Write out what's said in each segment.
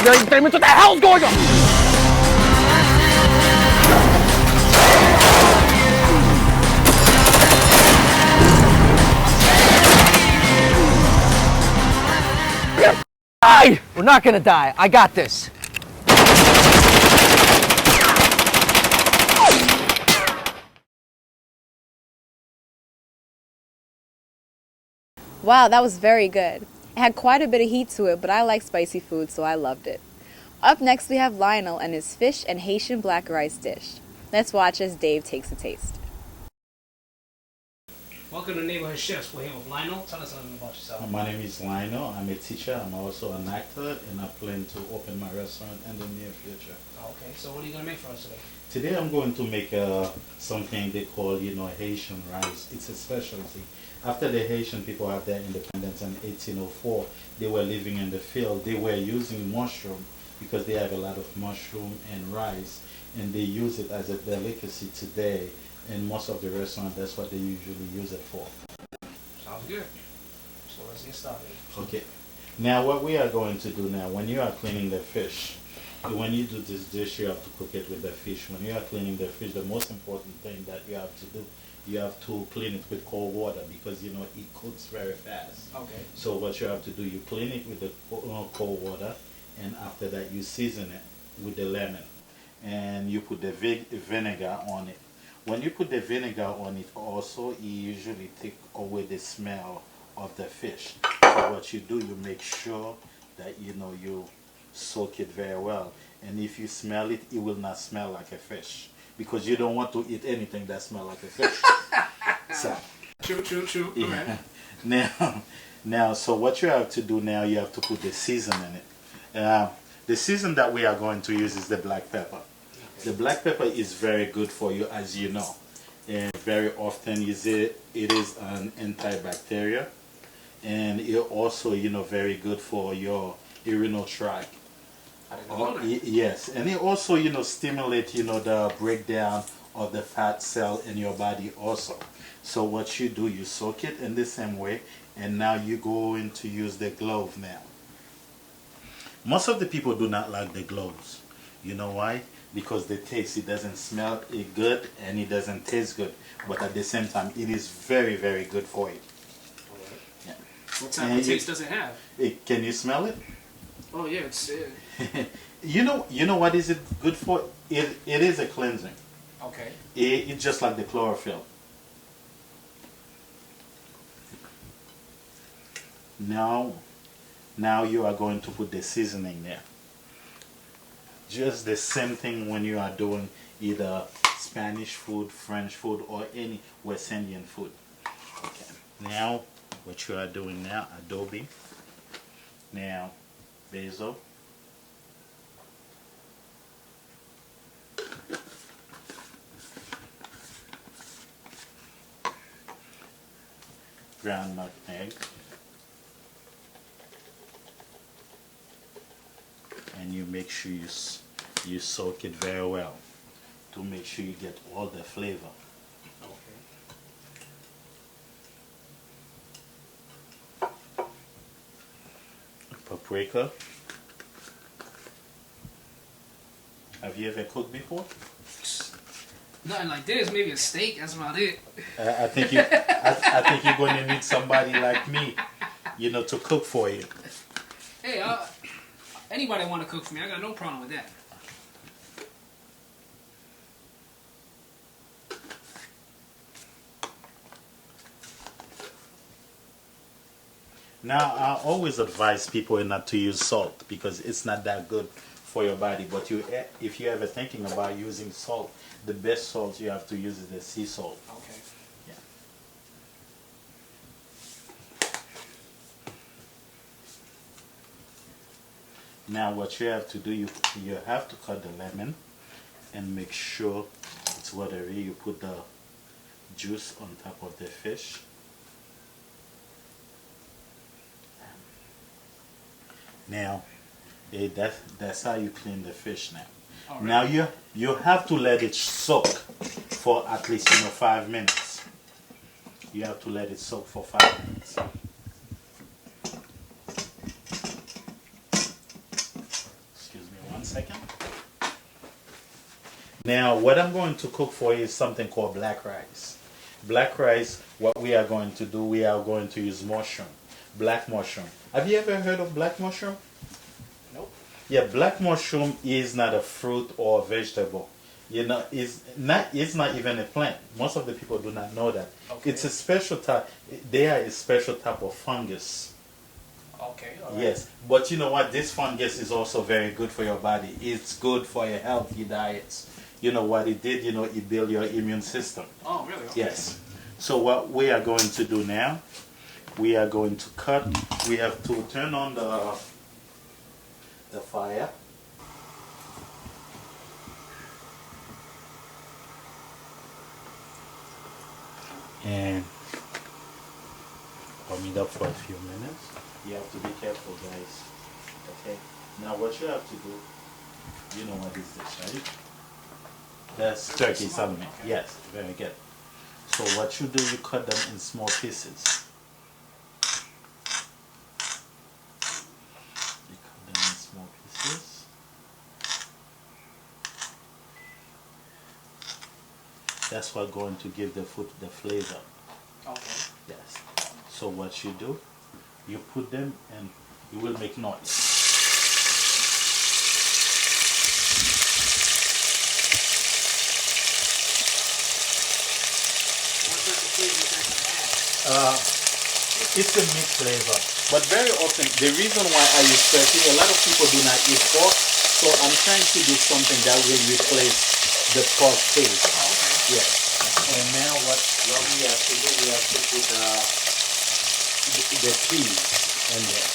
What the hell's going on? Die! We're not gonna die. I got this. Wow, that was very good. It had quite a bit of heat to it, but I like spicy food, so I loved it. Up next, we have Lionel and his fish and Haitian black rice dish. Let's watch as Dave takes a taste. Welcome to Neighborhood Chefs. We're here with Lionel. Tell us a little bit about yourself. My name is Lionel. I'm a teacher. I'm also an actor, and I plan to open my restaurant in the near future. Okay, so what are you going to make for us today? Today I'm going to make something they call, Haitian rice. It's a specialty. After the Haitian people had their independence in 1804, they were living in the field. They were using mushroom because they have a lot of mushroom and rice, and they use it as a delicacy today. In most of the restaurants, that's what they usually use it for. Sounds good. So let's get started. Okay. Now what we are going to do now, when you are cleaning the fish, when you do this dish, you have to cook it with the fish. When you are cleaning the fish, the most important thing that you have to do, you have to clean it with cold water because, it cooks very fast. Okay. So what you have to do, you clean it with the cold water, and after that you season it with the lemon. And you put the vinegar on it. When you put the vinegar on it also, it usually takes away the smell of the fish. So what you do, you make sure that you soak it very well. And if you smell it, it will not smell like a fish. Because you don't want to eat anything that smells like a fish. So, True. yeah. Now, so what you have to do now, you have to put the season in it. The season that we are going to use is the black pepper. The black pepper is very good for you, as you know, and very often it is an antibacterial, and it also very good for your urinary tract. I didn't know that. Yes, and it also stimulate the breakdown of the fat cell in your body also. So what you do, you soak it in the same way, and now you're going to use the glove now. Most of the people do not like the gloves. You know why? Because the taste, it doesn't smell good and it doesn't taste good. But at the same time, it is very, very good for you. Alright. Yeah. What type of taste does it have? Can you smell it? Oh yeah, it's you know what is it good for? It is a cleansing. okay. It's just like the chlorophyll. Now you are going to put the seasoning there. Just the same thing when you are doing either Spanish food, French food, or any West Indian food. Okay. Now, what you are doing now, adobe. Now, basil. Ground nutmeg. And you make sure you soak it very well to make sure you get all the flavor. Okay. Paprika. Have you ever cooked before? Nothing like this. Maybe a steak. That's about it. I think you're going to need somebody like me, to cook for you. Hey, anybody want to cook for me? I got no problem with that. Now, I always advise people not to use salt because it's not that good for your body. But if you're ever thinking about using salt, the best salt you have to use is the sea salt. Okay. Yeah. Now, what you have to do, you have to cut the lemon and make sure it's watery. You put the juice on top of the fish. Now, that's how you clean the fish now. All right. Now you have to let it soak for at least 5 minutes. You have to let it soak for 5 minutes. Now, what I'm going to cook for you is something called black rice. Black rice, what we are going to do, we are going to use mushroom, black mushroom. Have you ever heard of black mushroom? Nope. Yeah, black mushroom is not a fruit or a vegetable. You know, it's not even a plant. Most of the people do not know that. Okay. It's a special type. They are a special type of fungus. Okay. All right. Yes, but you know what? This fungus is also very good for your body. It's good for your healthy diets. You know what it did? You know, it built your immune system. Oh, really? Okay. Yes. So what we are going to do now, we are going to cut. We have to turn on the fire. And warm it up for a few minutes. You have to be careful, guys. Okay. Now what you have to do, you know what is this, right? That's turkey salami. Okay. Yes, very good. So what you do, you cut them in small pieces. You cut them in small pieces. That's what's going to give the food the flavor. Okay. Yes. So what you do, you put them and you will make noise. What sort of flavor is that gonna add? It's a mixed flavor, but very often the reason why I use turkey, a lot of people do not eat pork, so I'm trying to do something that will replace the pork taste. Oh, okay. Yes. And now what we have to do, we have to put the peas in there.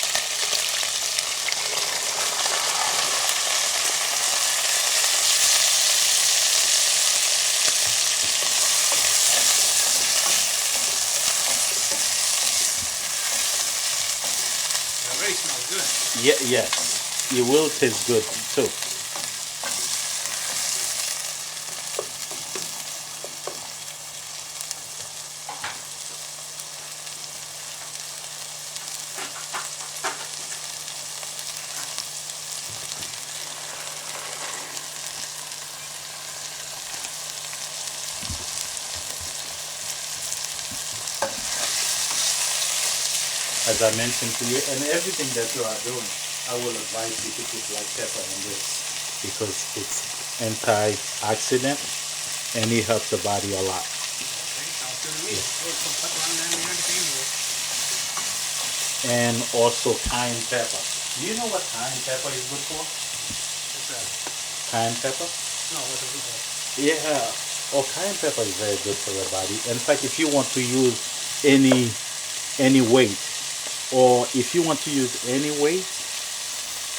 It already smells good. Yeah, yes, it will taste good too. As I mentioned to you, and everything that you are doing, I will advise you to put black pepper in this because it's antioxidant and it helps the body a lot. Okay, sounds good to me. Put some pepper on there and everything. And also cayenne pepper. Do you know what cayenne pepper is good for? What's that? Cayenne pepper? No, what's it good for? Yeah. Oh, cayenne pepper is very good for your body. In fact, if you want to use any weight, or if you want to use any weight,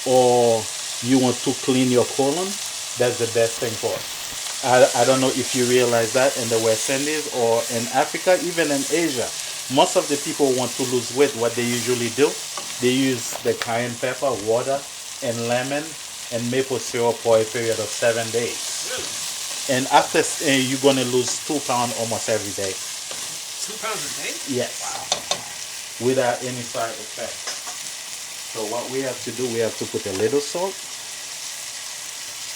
or you want to clean your colon, that's the best thing for it. I don't know if you realize that in the West Indies or in Africa, even in Asia, most of the people want to lose weight. What they usually do, they use the cayenne pepper, water, and lemon and maple syrup for a period of 7 days. Really? And after you're gonna lose 2 pounds almost every day. 2 pounds a day? Yes. Wow. Without any side effect. So what we have to do, we have to put a little salt. So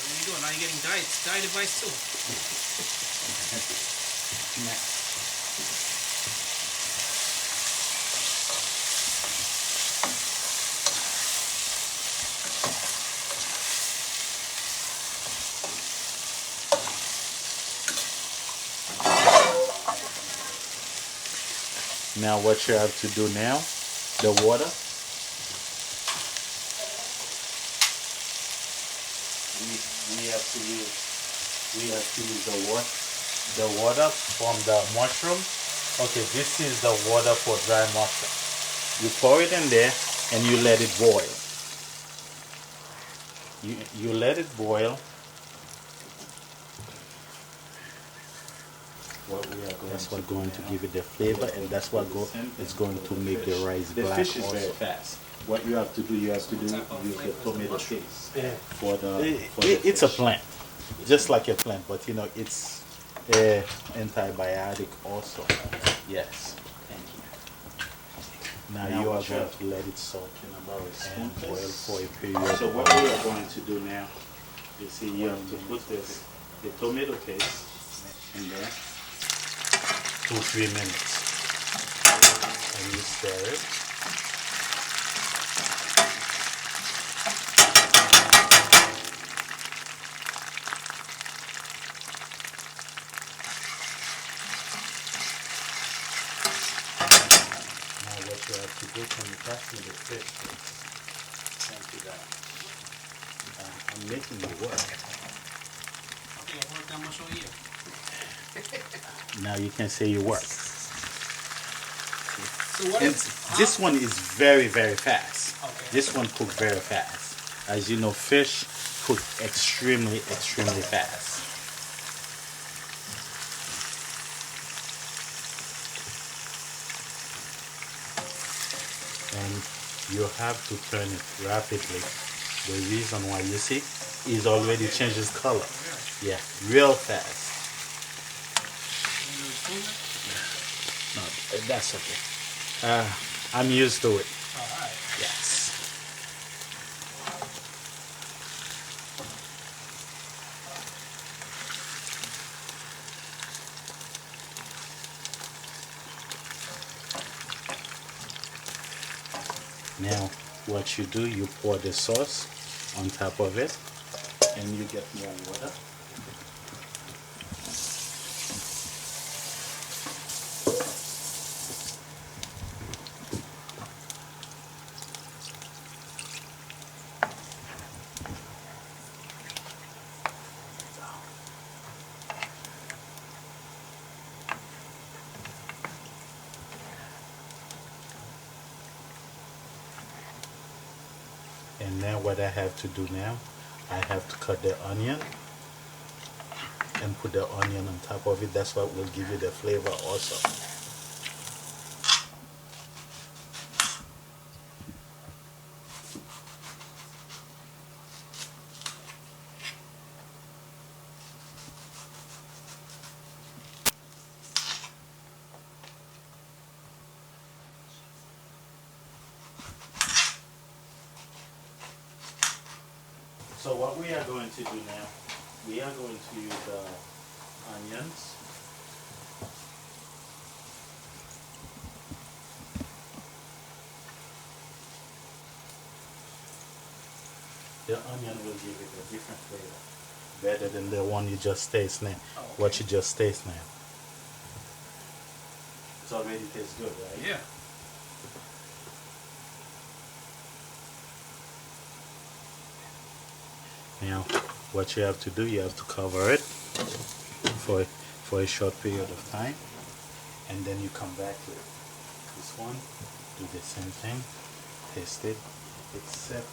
what are you doing? Now you're getting diet advice too. Now what you have to do now, the water. We have to use the water from the mushroom. Okay, this is the water for dry mushroom. You pour it in there and you let it boil. You let it boil. That's what's going to give it the flavor, and that's what is going to make the rice black. The fish is very fast. What you have to do, use the tomato paste for the it's a plant, just like a plant, but you know it's antibiotic also. Yes. Thank you. Now you are going to let it soak in about and boil for a period. So what we are going to do now, you see, you have to put this the tomato paste in there 2-3 minutes, and you stir it. Now what you have to do, can you pass me the fish, please? Thank you, God. I'm making you work. Okay, I've worked that much all year. Now you can say you work. So what And is this one is very, very fast. Okay. This one cooked very fast. As you know, fish cook extremely, extremely fast. And you have to turn it rapidly. The reason why, you see, it's already changed its color. Yeah, real fast. No, that's okay. I'm used to it. Alright. Yes. Now, what you do, you pour the sauce on top of it, and you get more water. And now what I have to do now, I have to cut the onion and put the onion on top of it. That's what will give you the flavor also. So what we are going to do now, we are going to use the onions. The onion will give it a different flavor, better than the one you just taste now. Oh, okay. What you just taste now. It already tastes good, right? Yeah. Now, what you have to do, you have to cover it for a short period of time, and then you come back to it. This one, do the same thing, taste it, except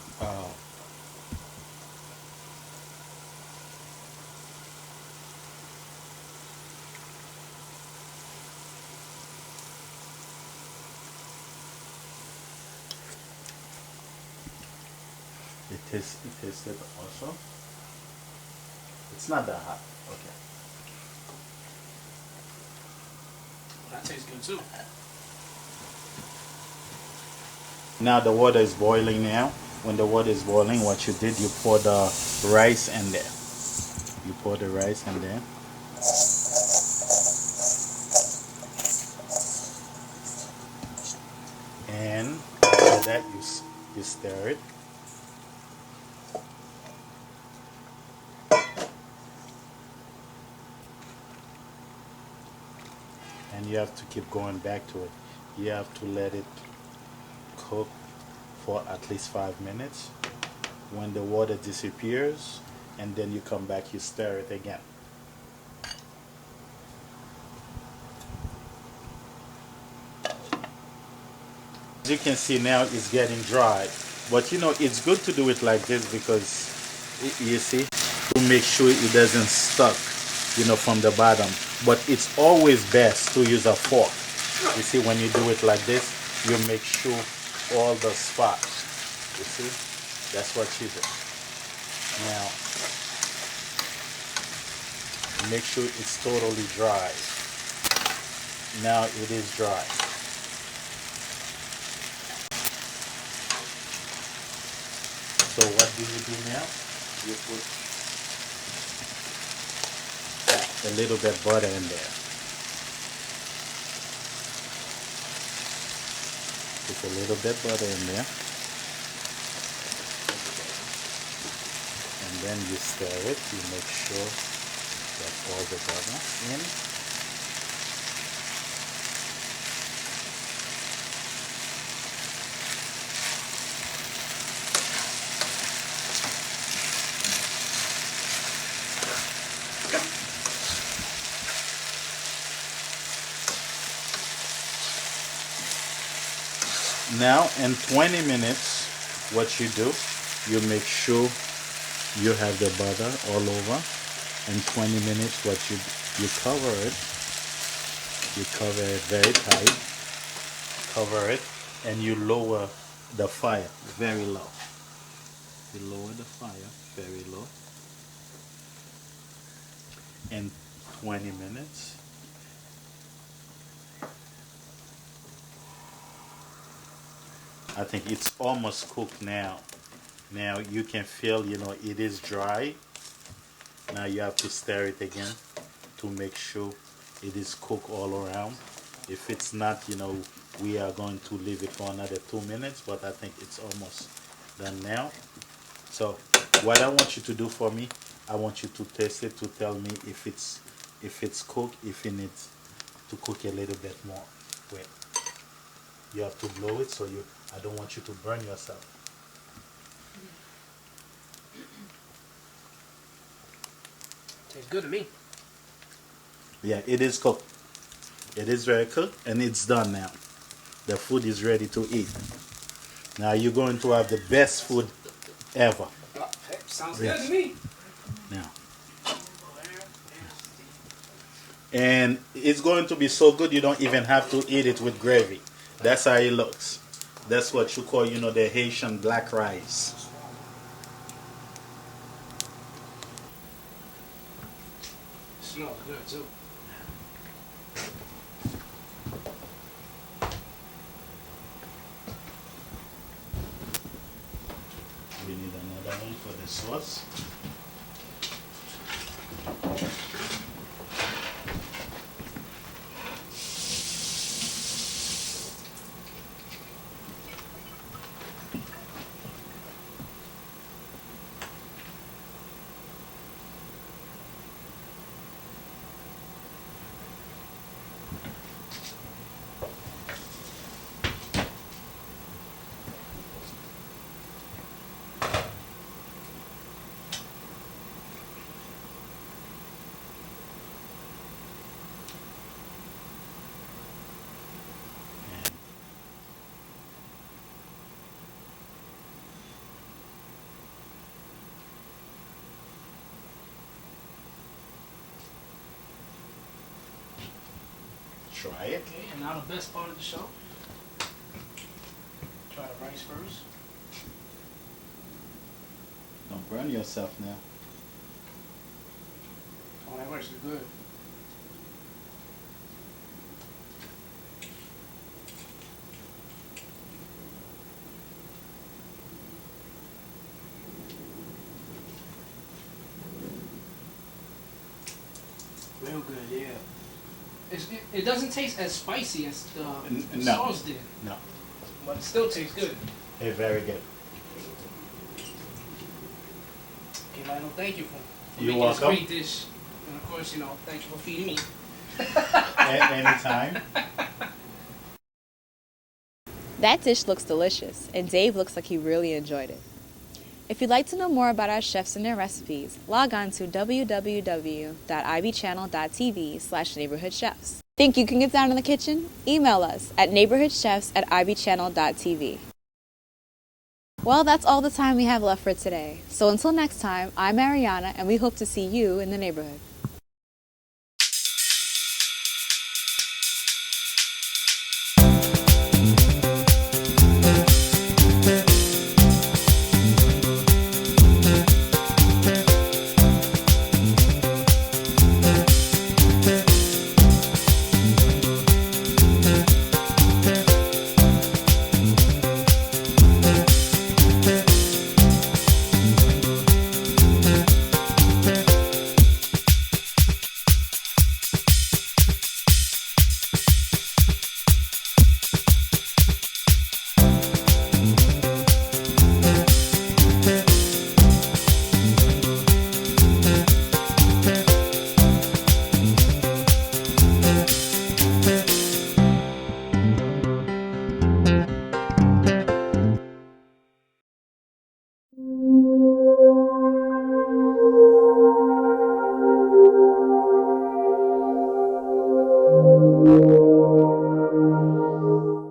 it tasted also. It's not that hot. Okay. That tastes good too. Now the water is boiling now. When the water is boiling, what you did, you pour the rice in there. You pour the rice in there. And after that, you stir it. And you have to keep going back to it. You have to let it cook for at least 5 minutes. When the water disappears, and then you come back, you stir it again. As you can see now, it's getting dry. But you know, it's good to do it like this because, you see, to make sure it doesn't stuck, you know, from the bottom. But it's always best to use a fork. You see, when you do it like this, you make sure all the spots. You see, that's what you do. Now, make sure it's totally dry. Now it is dry. So what do you do now? You put a little bit butter in there. Put a little bit butter in there. And then you stir it. You make sure that all the butter in. Now in 20 minutes, what you do, you make sure you have the butter all over. In 20 minutes, what you cover it. You cover it very tight. Cover it, and you lower the fire very low. You lower the fire very low. In 20 minutes. I think it's almost cooked now. Now you can feel, it is dry. Now you have to stir it again to make sure it is cooked all around. If it's not, we are going to leave it for another 2 minutes, but I think it's almost done now. So what I want you to do for me, I want you to taste it to tell me if it's cooked, if it needs to cook a little bit more. Wait. You have to blow it, so I don't want you to burn yourself. Tastes good to me. Yeah, it is cooked. It is very cooked, and it's done now. The food is ready to eat. Now you're going to have the best food ever. Hey, sounds Yes. good to me. Now. And it's going to be so good you don't even have to eat it with gravy. That's how it looks. That's what you call, the Haitian black rice. Smells good too. We need another one for the sauce. Try it. Okay, and now the best part of the show. Try the rice first. Don't burn yourself now. Oh, that rice is good. Real good, yeah. It doesn't taste as spicy as the No. sauce did, No. but it still tastes good. Hey, very good. Okay, Lionel, thank you for You're making this welcome. great dish. And of course, thank you for feeding me. Anytime. That dish looks delicious, and Dave looks like he really enjoyed it. If you'd like to know more about our chefs and their recipes, log on to www.ibchannel.tv/neighborhoodchefs. Think you can get down in the kitchen? Email us at neighborhoodchefs@ibchannel.tv. Well, that's all the time we have left for today. So until next time, I'm Ariana, and we hope to see you in the neighborhood. Bye.